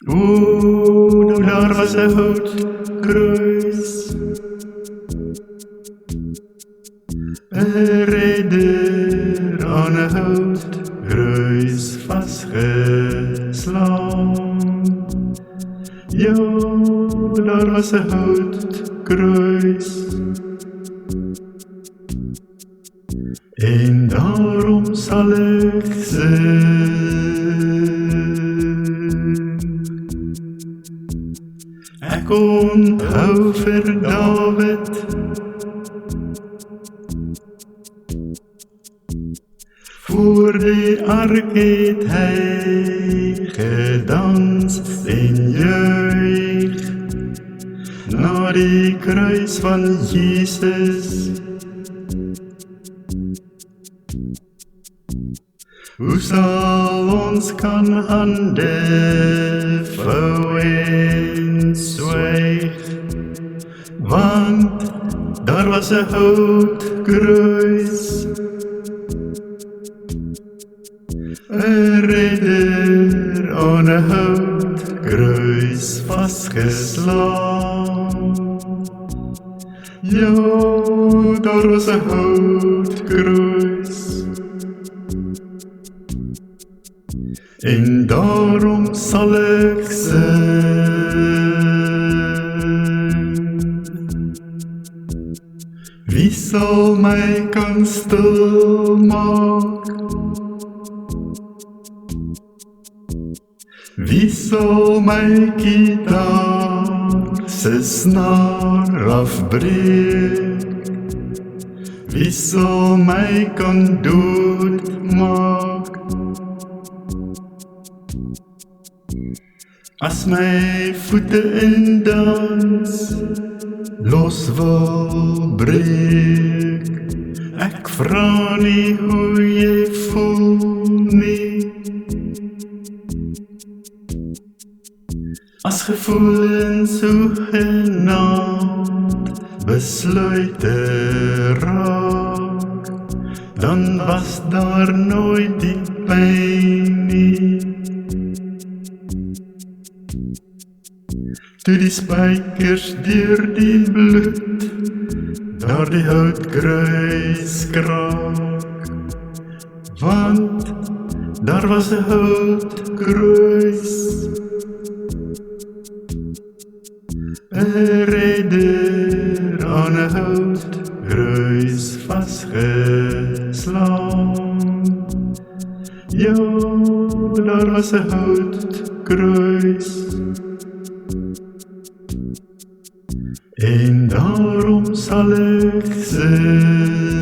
Nou daar was 'n houtkruis, 'n redder aan 'n houtkruis vasgeslaan. Ja, daar was 'n houtkruis, en daarom sal ek sing. Ek onthou vir Dawid voor die ark het hy gedans en juig na die kruis van Jesus. Hoe sal ons kan hande vou en swyg, want daar was 'n houtkruis, 'n redder aan 'n houtkruis vasgeslaan. Ja, daar was 'n houtkruis, en daarom sal ek sing. Wie sal my kan stil maak? Wie sal my gitaar se snaar afbreek? Wie sal my kan doodmaak? As my voete in dans los wil breek, ek vra nie hoe jy voel nie. As gevoelens hoegenaamd besluite raak, dan was daar nooit die pyn nie. Toe die spykers deur die bloed daar die houtkruis kraak, want daar was 'n houtkruis, 'n redder aan 'n houtkruis vasgeslaan. Ja, daar was 'n houtkruis, en daarom sal ek sing.